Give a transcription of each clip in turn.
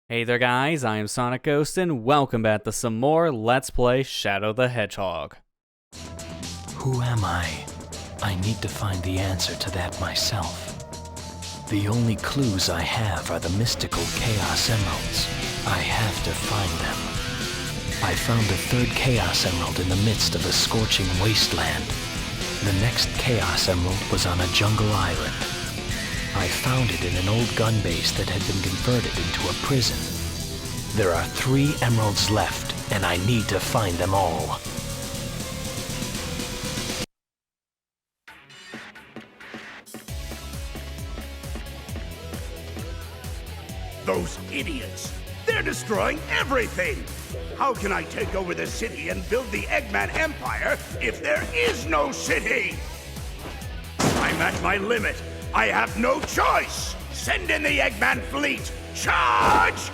Hey there guys, I am SonicGhost and welcome back to some more Let's Play Shadow the Hedgehog. Who am I? I need to find the answer to that myself. The only clues I have are the mystical Chaos Emeralds. I have to find them. I found a third Chaos Emerald in the midst of a scorching wasteland. The next Chaos Emerald was on a jungle island. I found it in an old gun base that had been converted into a prison. There are 3 emeralds left, and I need to find them all. Those idiots! They're destroying everything! How can I take over the city and build the Eggman Empire if there is no city? I'm at my limit. I have no choice! Send in the Eggman fleet! Charge!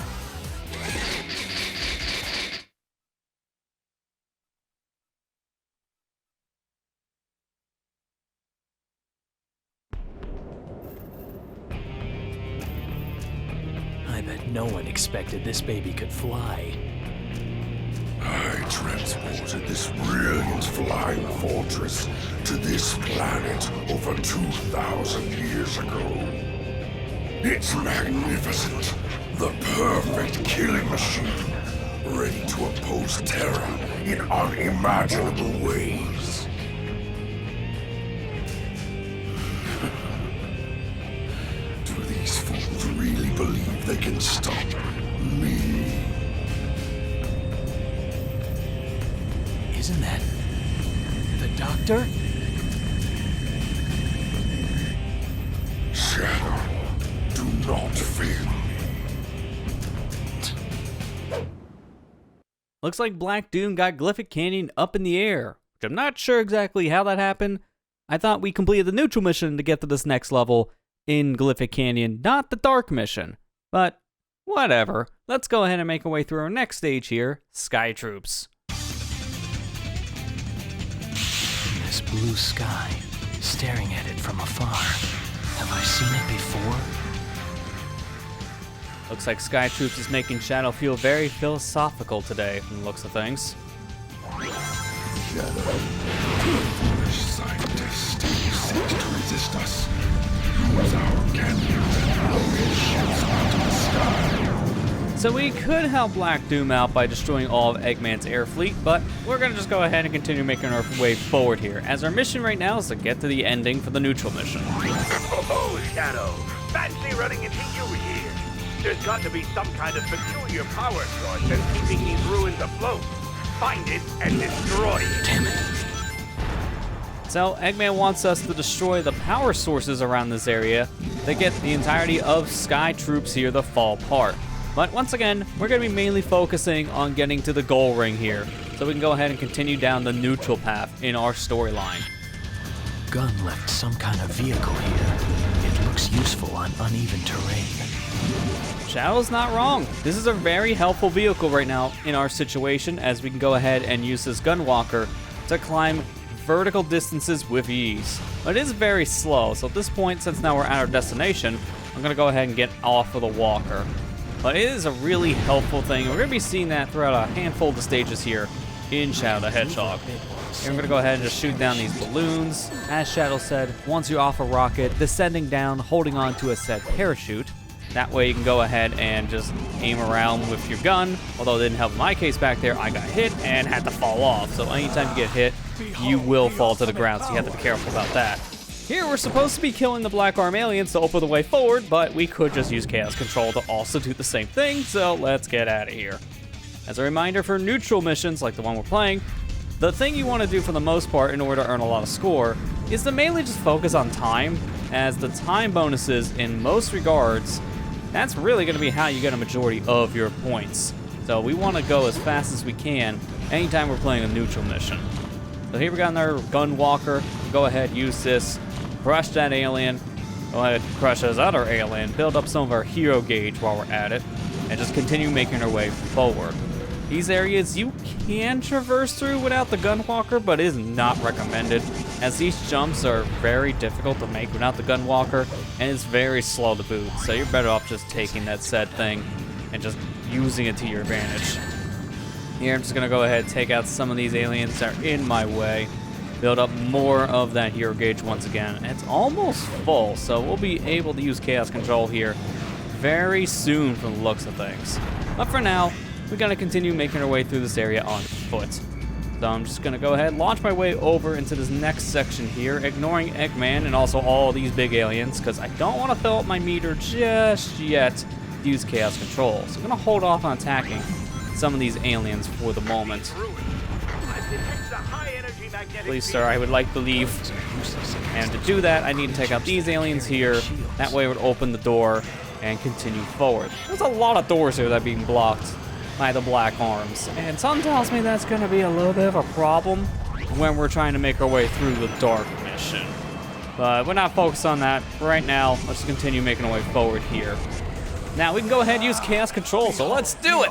I bet no one expected this baby could fly. I transported this brilliant flying fortress to this planet over 2,000 years ago. It's magnificent, the perfect killing machine, ready to oppose terror in unimaginable ways. Do these fools really believe they can stop me? Isn't that the doctor? Shadow, do not fear me. Looks like Black Doom got Glyphic Canyon up in the air, which I'm not sure exactly how that happened. I thought we completed the neutral mission to get to this next level in Glyphic Canyon, not the dark mission. But whatever, let's go ahead and make our way through our next stage here, Sky Troops. This blue sky, staring at it from afar. Have I seen it before? Looks like Sky Troops is making Shadow feel very philosophical today from the looks of things. Foolish scientists, you seek to resist us. Use our canyons and rocket ships out of the sky. So we could help Black Doom out by destroying all of Eggman's air fleet, but we're gonna just go ahead and continue making our way forward here, as our mission right now is to get to the ending for the neutral mission. Oh, Shadow! Fancy running into you here! There's got to be some kind of peculiar power source that's keeping these ruins afloat. Find it and destroy it! Damn it. So Eggman wants us to destroy the power sources around this area to get the entirety of Sky Troops here to fall apart. But once again, we're going to be mainly focusing on getting to the goal ring here, so we can go ahead and continue down the neutral path in our storyline. Gun left some kind of vehicle here. It looks useful on uneven terrain. Shadow's not wrong. This is a very helpful vehicle right now in our situation, as we can go ahead and use this gun walker to climb vertical distances with ease. But it is very slow, so at this point, since now we're at our destination, I'm going to go ahead and get off of the walker. But it is a really helpful thing. We're going to be seeing that throughout a handful of the stages here in Shadow the Hedgehog. And we're going to go ahead and just shoot down these balloons. As Shadow said, once you're off a rocket, descending down, holding on to a said parachute. That way you can go ahead and just aim around with your gun. Although it didn't help in my case back there, I got hit and had to fall off. So anytime you get hit, you will fall to the ground, so you have to be careful about that. Here, we're supposed to be killing the Black Arm aliens to open the way forward, but we could just use Chaos Control to also do the same thing, so let's get out of here. As a reminder for neutral missions, like the one we're playing, the thing you want to do for the most part in order to earn a lot of score is to mainly just focus on time, as the time bonuses, in most regards, that's really going to be how you get a majority of your points. So we want to go as fast as we can anytime we're playing a neutral mission. So here we got our gun walker. Go ahead, use this. Crush that alien, go ahead, crush this other alien, build up some of our hero gauge while we're at it, and just continue making our way forward. These areas you can traverse through without the gunwalker, but it is not recommended, as these jumps are very difficult to make without the gunwalker, and it's very slow to boot, so you're better off just taking that said thing and just using it to your advantage. Here, I'm just gonna go ahead and take out some of these aliens that are in my way. Build up more of that hero gauge once again. It's almost full, so we'll be able to use chaos control here very soon from the looks of things. But for now, we're gonna continue making our way through this area on foot. So I'm just gonna go ahead and launch my way over into this next section here, ignoring Eggman and also all these big aliens, because I don't want to fill up my meter just yet to use chaos control. So I'm gonna hold off on attacking some of these aliens for the moment. Please, sir, I would like to leave. And to do that, I need to take out these aliens here. That way it would open the door and continue forward. There's a lot of doors here that are being blocked by the black arms. And something tells me that's going to be a little bit of a problem when we're trying to make our way through the dark mission. But we're not focused on that right now. Let's just continue making our way forward here. Now we can go ahead and use chaos control, so let's do it!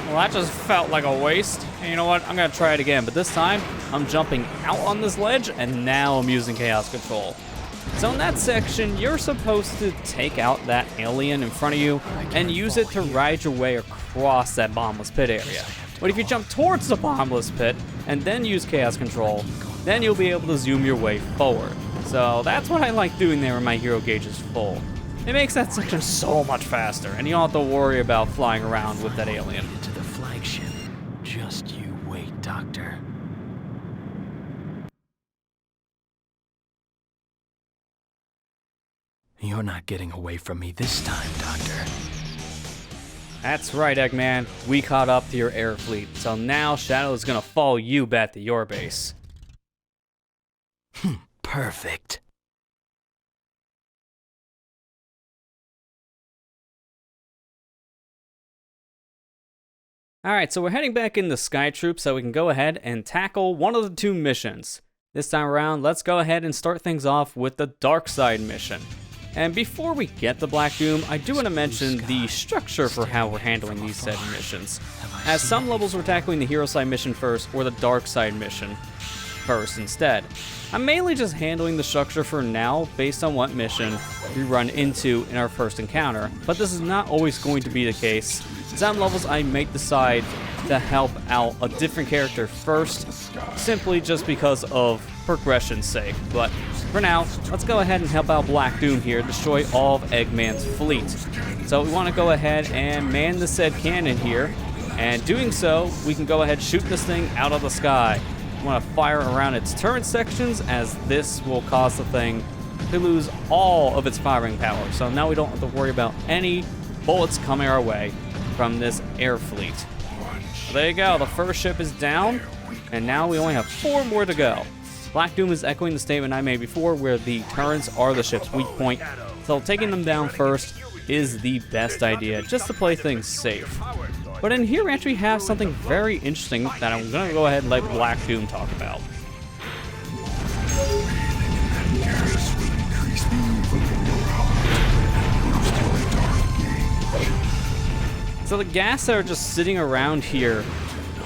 Well, that just felt like a waste. And you know what? I'm going to try it again, but this time I'm jumping out on this ledge and now I'm using chaos control. So in that section, you're supposed to take out that alien in front of you and use it to ride your way across that bombless pit area. But if you jump towards the bombless pit and then use chaos control, then you'll be able to zoom your way forward. So that's what I like doing there when my hero gauge is full. It makes that section so much faster, and you don't have to worry about flying around with that alien. To the flagship. Just you wait, Doctor. You're not getting away from me this time, Doctor. That's right, Eggman. We caught up to your air fleet, so now Shadow is gonna follow you back to your base. Perfect. Alright, so we're heading back into Sky Troop so we can go ahead and tackle one of the two missions. This time around, let's go ahead and start things off with the Dark Side mission. And before we get to Black Doom, I do want to mention the structure for how we're handling these said missions. As some levels we're tackling the Hero Side mission first, or the Dark Side mission first instead. I'm mainly just handling the structure for now based on what mission we run into in our first encounter, but this is not always going to be the case. Some levels I might decide to help out a different character first, simply just because of progression's sake. But for now, let's go ahead and help out Black Doom here, destroy all of Eggman's fleet. So we want to go ahead and man the said cannon here, and doing so, we can go ahead and shoot this thing out of the sky. We want to fire around its turret sections, as this will cause the thing to lose all of its firing power. So now we don't have to worry about any bullets coming our way from this air fleet. So there you go, the first ship is down, and now we only have 4 more to go. Black Doom is echoing the statement I made before, where the turrets are the ship's weak point, so taking them down first is the best idea, just to play things safe. But in here we actually have something very interesting that I'm going to go ahead and let Black Doom talk about. So the gas that are just sitting around here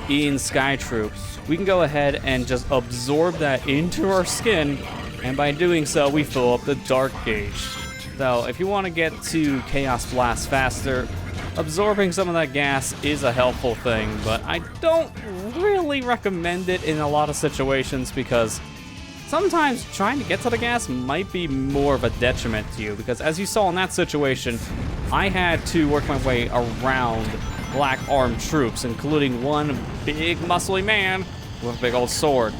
in Sky Troop, we can go ahead and just absorb that into our skin, and by doing so, we fill up the dark gauge. So if you want to get to Chaos Blast faster, absorbing some of that gas is a helpful thing, but I don't really recommend it in a lot of situations because sometimes trying to get to the gas might be more of a detriment to you, because as you saw in that situation, I had to work my way around black armed troops, including one big muscly man with a big old sword.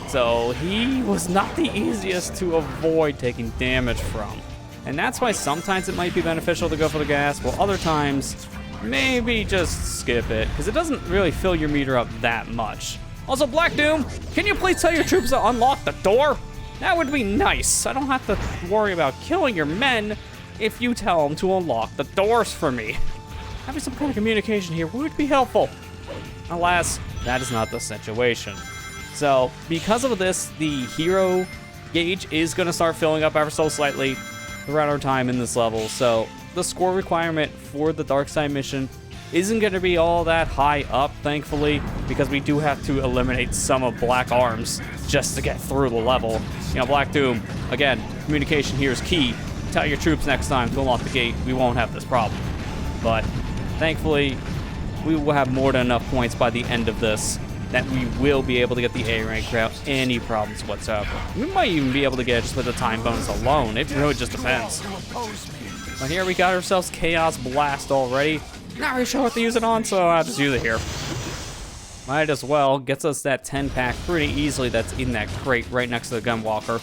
So he was not the easiest to avoid taking damage from. And that's why sometimes it might be beneficial to go for the gas, while other times, maybe just skip it, because it doesn't really fill your meter up that much. Also, Black Doom, can you please tell your troops to unlock the door? That would be nice. I don't have to worry about killing your men if you tell them to unlock the doors for me. Having some kind of communication here would be helpful. Alas, that is not the situation. So, because of this, the hero gauge is going to start filling up ever so slightly throughout our time in this level. So, the score requirement for the Dark Side mission isn't going to be all that high up, thankfully, because we do have to eliminate some of Black Arms just to get through the level. You know, Black Doom, again, communication here is key. Tell your troops next time to unlock the gate. We won't have this problem. But thankfully, we will have more than enough points by the end of this that we will be able to get the A rank without any problems whatsoever. We might even be able to get it just with the time bonus alone. It really just depends. But here we got ourselves Chaos Blast already. Not really sure what to use it on, so I'll just use it here. Might as well. Gets us that 10-pack pretty easily that's in that crate right next to the Gunwalker.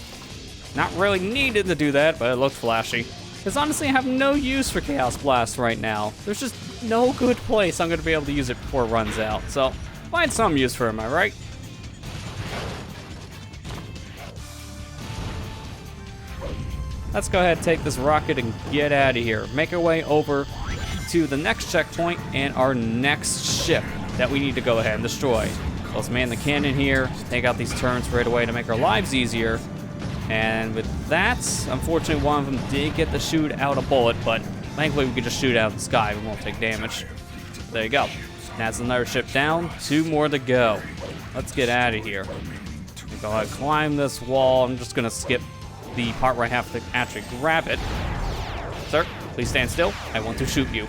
Not really needed to do that, but it looked flashy. Because honestly, I have no use for Chaos Blast right now. There's just no good place I'm going to be able to use it before it runs out. So, find some use for it, am I right? Let's go ahead and take this rocket and get out of here. Make our way over to the next checkpoint and our next ship that we need to go ahead and destroy. Let's man the cannon here, take out these turrets right away to make our lives easier. And with that, unfortunately, one of them did get to shoot out a bullet, but thankfully we could just shoot out of the sky. We won't take damage. There you go. That's another ship down. 2 more to go. Let's get out of here. Go ahead, climb this wall. I'm just going to skip the part where I have to actually grab it. Sir, please stand still. I want to shoot you.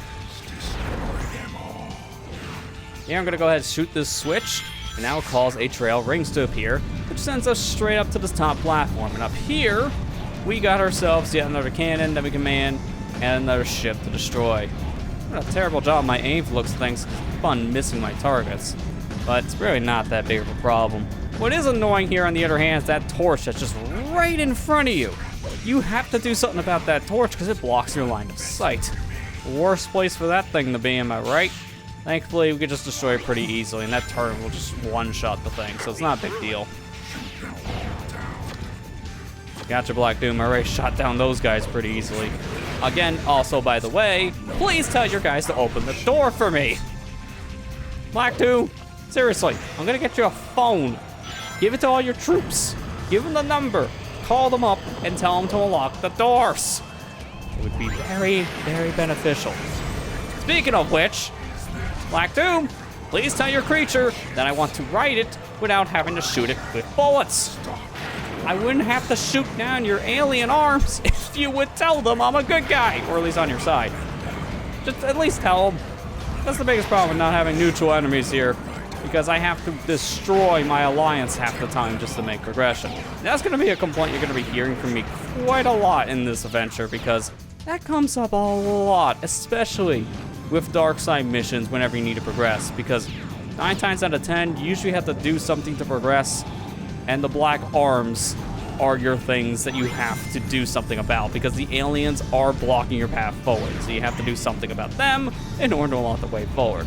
Here, I'm going to go ahead and shoot this switch. And now it causes a trail of rings to appear, which sends us straight up to this top platform. And up here, we got ourselves yet another cannon that we can man, and another ship to destroy. What a terrible job my aim for looks of things. It's fun missing my targets, but it's really not that big of a problem. What is annoying here, on the other hand, is that torch that's just right in front of you. You have to do something about that torch because it blocks your line of sight. Worst place for that thing to be, am I right? Thankfully, we could just destroy it pretty easily, and that turret will just one-shot the thing, so it's not a big deal. Gotcha, Black Doom. I already shot down those guys pretty easily. Again, also, by the way, please tell your guys to open the door for me. Black Doom, seriously, I'm gonna get you a phone. Give it to all your troops. Give them the number. Call them up and tell them to unlock the doors. It would be very, very beneficial. Speaking of which, Black Doom, please tell your creature that I want to ride it without having to shoot it with bullets. I wouldn't have to shoot down your alien arms if you would tell them I'm a good guy, or at least on your side. Just at least tell them. That's the biggest problem with not having neutral enemies here, because I have to destroy my alliance half the time just to make progression. That's going to be a complaint you're going to be hearing from me quite a lot in this adventure, because that comes up a lot, especially with dark side missions whenever you need to progress, because 9 times out of 10 you usually have to do something to progress, and the black arms are your things that you have to do something about, because the aliens are blocking your path forward, so you have to do something about them in order to unlock the way forward.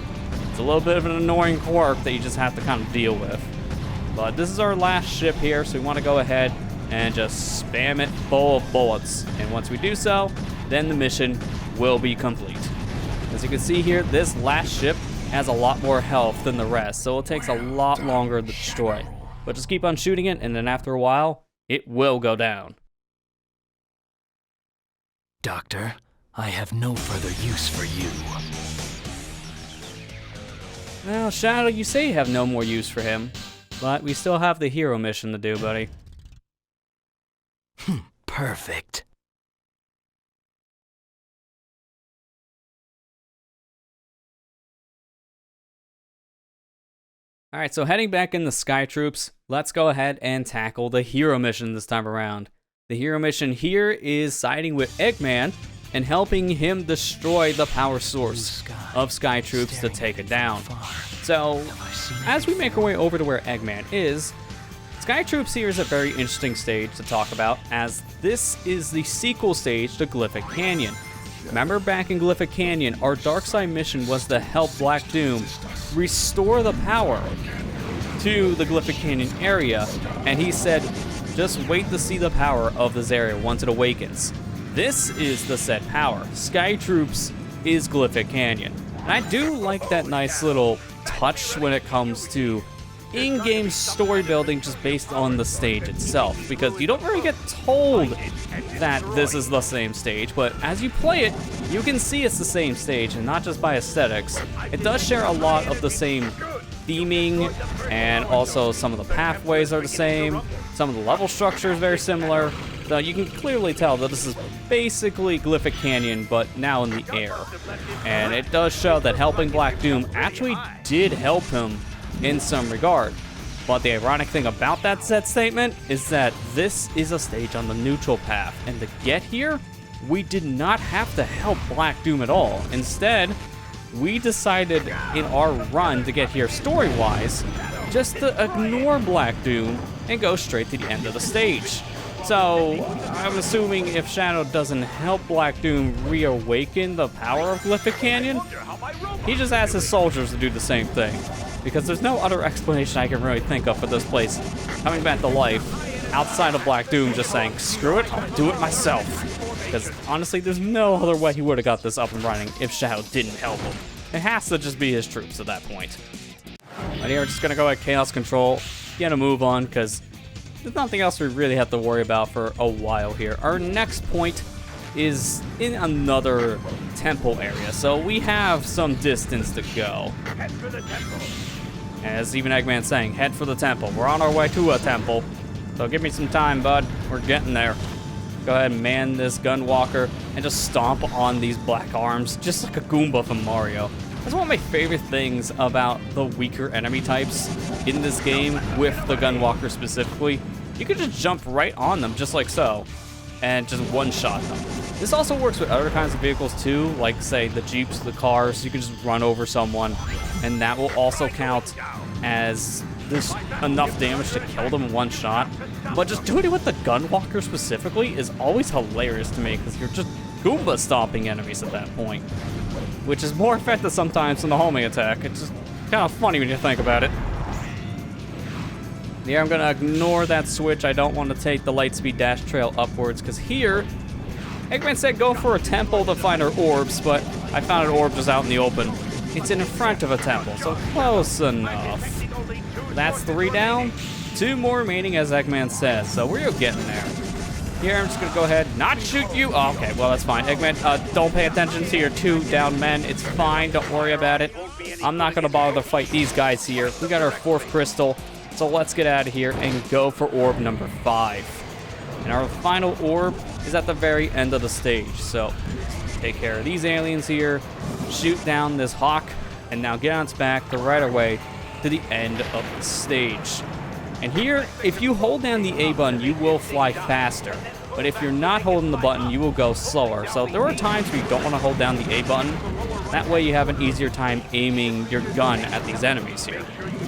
It's a little bit of an annoying quirk that you just have to kind of deal with. But this is our last ship here, so we want to go ahead and just spam it full of bullets, and once we do so, then the mission will be complete. As you can see here, this last ship has a lot more health than the rest, so it takes a lot longer to destroy. But just keep on shooting it, and then after a while, it will go down. Doctor, I have no further use for you. Well, Shadow, you say you have no more use for him, but we still have the hero mission to do, buddy. Perfect. Alright, so heading back in the Sky Troops, let's go ahead and tackle the hero mission this time around. The hero mission here is siding with Eggman and helping him destroy the power source of Sky Troops to take it down. So, as we make our way over to where Eggman is, Sky Troops here is a very interesting stage to talk about, as this is the sequel stage to Glyphic Canyon. Remember back in Glyphic Canyon, our Darkside mission was to help Black Doom restore the power to the Glyphic Canyon area, and he said, just wait to see the power of this area once it awakens. This is the set power. Sky Troops is Glyphic Canyon. And I do like that nice little touch when it comes to in-game story building just based on the stage itself, because you don't really get told that this is the same stage, but as you play it, you can see it's the same stage, and not just by aesthetics. It does share a lot of the same theming, and also some of the pathways are the same, some of the level structure is very similar, So you can clearly tell that this is basically Glyphic Canyon, but now in the air. And it does show that helping Black Doom actually did help him in some regard. But the ironic thing about that set statement is that this is a stage on the neutral path, and to get here, we did not have to help Black Doom at all. Instead, we decided in our run to get here story-wise, just to ignore Black Doom and go straight to the end of the stage. So, I'm assuming if Shadow doesn't help Black Doom reawaken the power of Glyphic Canyon, he just asks his soldiers to do the same thing. Because there's no other explanation I can really think of for this place coming back to life outside of Black Doom just saying, screw it, I'll do it myself. Because honestly, there's no other way he would have got this up and running if Shadow didn't help him. It has to just be his troops at that point. But here, we're just gonna go at Chaos Control, get a move on, because there's nothing else we really have to worry about for a while here. Our next point is in another temple area, so we have some distance to go. Head for the temple. As even Eggman's saying, head for the temple. We're on our way to a temple, so give me some time, bud. We're getting there. Go ahead and man this gun walker and just stomp on these black arms, just like a Goomba from Mario. That's one of my favorite things about the weaker enemy types in this game, with the gun walker specifically. You can just jump right on them, just like so, and just one-shot them. This also works with other kinds of vehicles too, like say the Jeeps, the cars. You can just run over someone, and that will also count as there's enough damage to kill them in one shot. But just doing it with the gun walker specifically is always hilarious to me, because you're just Goomba stomping enemies at that point, which is more effective sometimes than the homing attack. It's just kind of funny when you think about it. Here, I'm gonna ignore that switch. I don't want to take the Lightspeed dash trail upwards, because here, Eggman said go for a temple to find our orbs, but I found an orb just out in the open. It's in front of a temple, so close enough. That's 3 down, 2 more remaining, as Eggman says, so we're getting there. Here, I'm just gonna go ahead, not shoot you. Oh, okay, well, that's fine. Eggman, don't pay attention to your 2 down men. It's fine, don't worry about it. I'm not gonna bother to fight these guys here. We got our 4th crystal, so let's get out of here and go for orb number 5. And our final orb is at the very end of the stage, so take care of these aliens here, shoot down this hawk, and now get on its back the right away to the end of the stage. And here, if you hold down the A button, you will fly faster. But if you're not holding the button, you will go slower. So there are times where you don't want to hold down the A button. That way you have an easier time aiming your gun at these enemies here.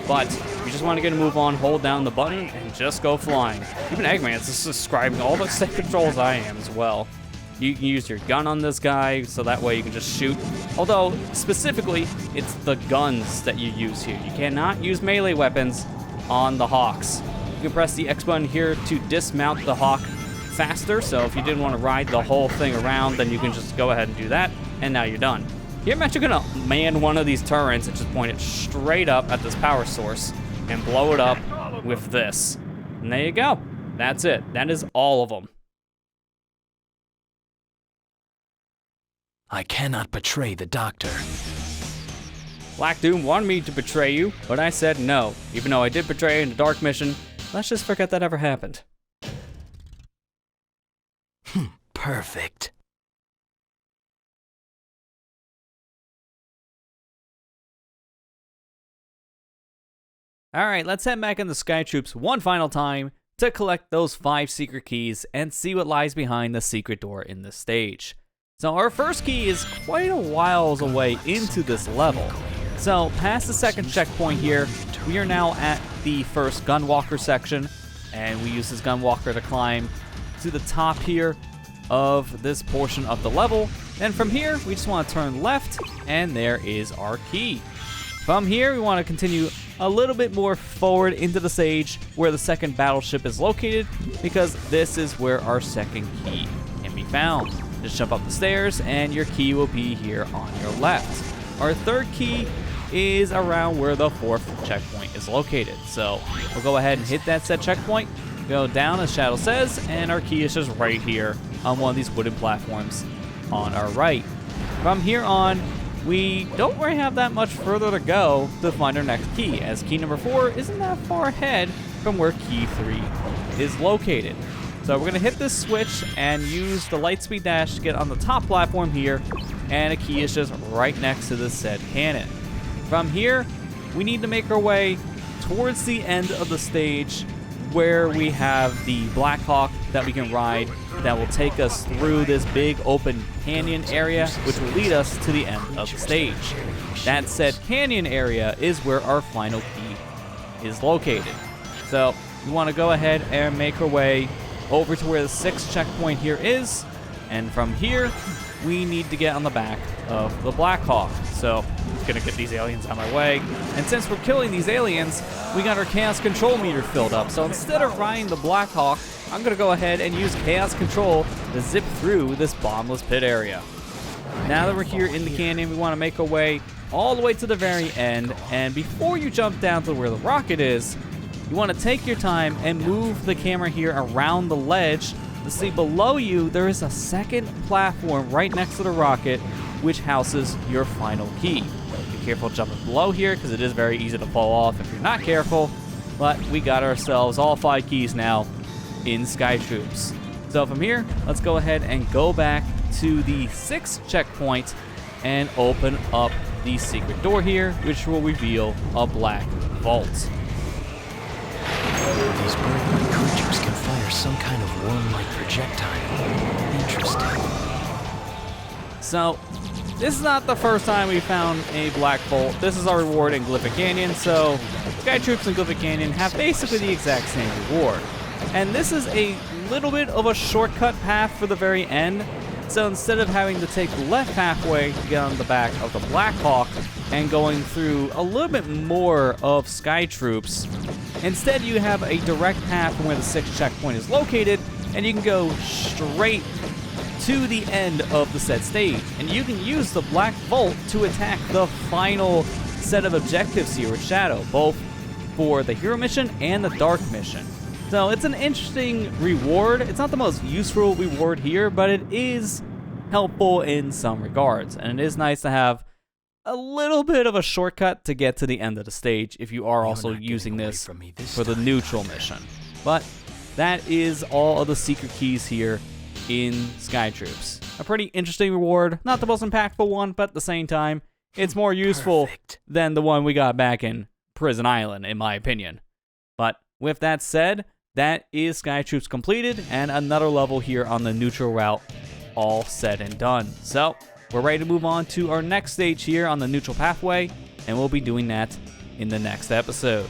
But if you just want to get a move on, hold down the button and just go flying. Even Eggman's just describing all the same controls I am as well. You can use your gun on this guy, so that way you can just shoot. Although, specifically, it's the guns that you use here. You cannot use melee weapons on the Hawks. You can press the X button here to dismount the Hawk faster, so if you didn't want to ride the whole thing around, then you can just go ahead and do that, and now you're done. Here, I'm actually gonna man one of these turrets and just point it straight up at this power source and blow it up with this. And there you go. That's it. That is all of them. I cannot betray the doctor. Black Doom wanted me to betray you, but I said no. Even though I did betray you in the Dark Mission, let's just forget that ever happened. Perfect. Alright, let's head back in the Sky Troops one final time to collect those 5 secret keys and see what lies behind the secret door in this stage. So our first key is quite a whiles away into this level. So past the second checkpoint here, we are now at the first Gunwalker section, and we use this Gunwalker to climb to the top here of this portion of the level. And from here, we just want to turn left, and there is our key. From here, we want to continue a little bit more forward into the stage where the second battleship is located, because this is where our second key can be found. Just jump up the stairs and your key will be here on your left. Our third key is around where the 4th checkpoint is located. So we'll go ahead and hit that set checkpoint, go down as Shadow says, and our key is just right here on one of these wooden platforms on our right. From here on, we don't really have that much further to go to find our next key, as key number 4 isn't that far ahead from where key 3 is located. So we're gonna hit this switch and use the lightspeed dash to get on the top platform here, and a key is just right next to the said cannon. From here, we need to make our way towards the end of the stage where we have the Black Hawk that we can ride that will take us through this big open canyon area, which will lead us to the end of the stage. That said canyon area is where our final key is located. So we want to go ahead and make our way over to where the 6th checkpoint here is, and from here we need to get on the back of the Black Hawk. So I'm gonna get these aliens out of my way, and since we're killing these aliens, we got our Chaos Control meter filled up. So instead of riding the Black Hawk, I'm gonna go ahead and use Chaos Control to zip through this bombless pit area. Now that we're here in the canyon, we want to make our way all the way to the very end, and before you jump down to where the rocket is, you want to take your time and move the camera here around the ledge to see below you there is a second platform right next to the rocket which houses your final key. Be careful jumping below here because it is very easy to fall off if you're not careful, but we got ourselves all 5 keys now in Sky Troops. So from here, let's go ahead and go back to the 6th checkpoint and open up the secret door here, which will reveal a black vault. These bird-like creatures can fire some kind of worm-like projectile. Interesting. So, this is not the first time we found a black vault. This is our reward in Glyphic Canyon, so Sky Troops and Glyphic Canyon have basically the exact same reward. And this is a little bit of a shortcut path for the very end. So instead of having to take the left halfway to get on the back of the Black Hawk and going through a little bit more of Sky Troops, instead you have a direct path from where the 6th checkpoint is located, and you can go straight to the end of the said stage. And you can use the Black Vault to attack the final set of objectives here with Shadow, both for the Hero Mission and the Dark Mission. So it's an interesting reward. It's not the most useful reward here, but it is helpful in some regards. And it is nice to have a little bit of a shortcut to get to the end of the stage if you are also using this for the neutral mission. But that is all of the secret keys here in Sky Troops. A pretty interesting reward. Not the most impactful one, but at the same time, it's more useful than the one we got back in Prison Island, in my opinion. But with that said, that is Sky Troops completed, and another level here on the neutral route all said and done. So we're ready to move on to our next stage here on the neutral pathway, and we'll be doing that in the next episode.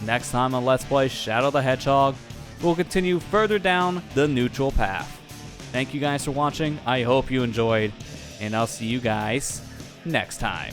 Next time on Let's Play Shadow the Hedgehog, we'll continue further down the neutral path. Thank you guys for watching. I hope you enjoyed, and I'll see you guys next time.